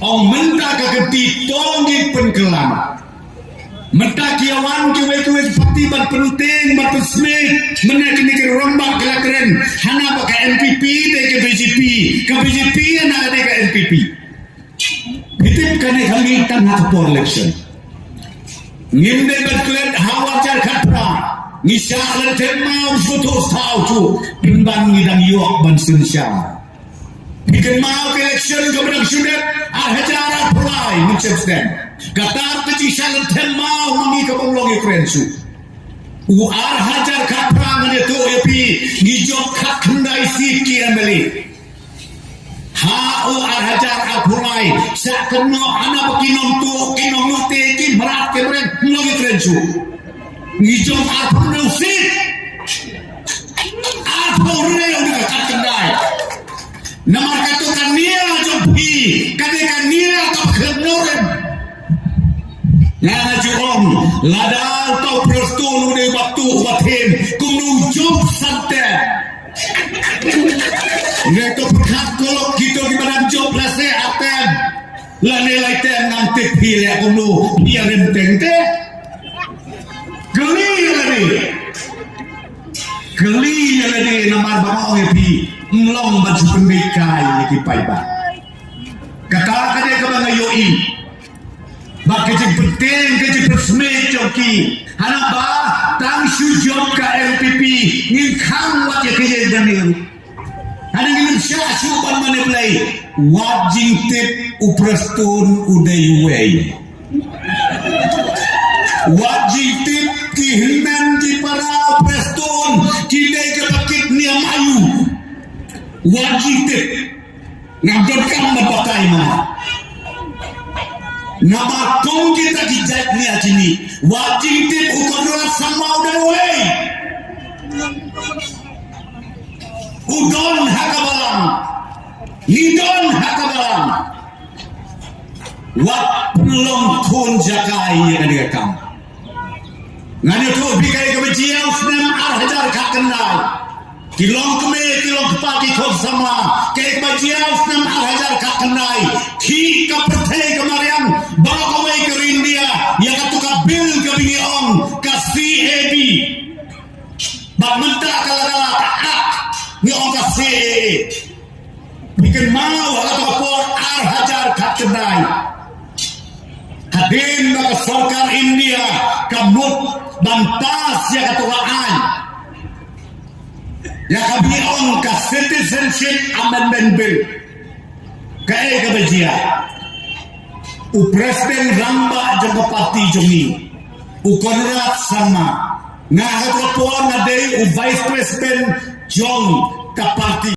Ong menta keketi tonggi penkelam. Menta kiawan kiwe seperti ban penting ban pesmit menek ni ke rombak kelakeren hana pakai NPP ke BJP na ada ke NPP. Bitip kane kami tangah for election. Ngimde berklet hawajar khatra ngisah tema usutos tau tu bimbang ngidang yok ban sinsya. Bikin mau election keberang sudah hajar apply menciptakan katar kecil tema mengi kebulong ikrensu. Uar hajar khatra ngene tu epi ngijok khak kendai siki ameli. Hau hajar apply sak keno ana bekinom tu kinom te ki berat ke beren mengi ikrensu. Ngijok apply sik. Apply udah khak kendai. Nama kata kania jopi, kania atau kenoren. Nana juong, ladal tau prostun udah waktu watim, kumujung santai. Mereka berkat kalau kita gimana job lase atem, lane laiten nanti pilih kunu biar renteng teh. Geli lagi nama bawa epi. Ngelong baju pendekai lagi paiba. Kata dia ke bangayoi. Bak kecik penting kecik persmit joki. Hana ba tang sujud ke LPP ngikang wajah kejadian danil. Hana ngilin syah syuban mana play. Wajing tip uprastun uday way. Wajing tip kihinan di para uprastun kidai ke bakit niam ayu. Wajib ngabdurkan berbakai mana nama kong kita kijat ni ajini wajib ukodola sama udah way udon hakabalang nidon hakabalang wat pelong kun jakai yang ada kamu ngani tu bikai kebencian senam hajar kakendai kilong keme kilong kepati kau sama kayak bajian senam hajar kak kenai ki kapertai kemarian bawa kawai ke India yang katuka bil ke bingiong ke CAB bak mentak kala-kala taat ni orang ke CAA bikin mau katuka por hajar kak kenai hadim ke sarkar India kamut bantas yang katuka an ya kami ongkar citizenship amendment bill kaya kebajian presiden ramba jaga parti jongi ukonrat sama ngahat rapor ngadei vice president jong ke parti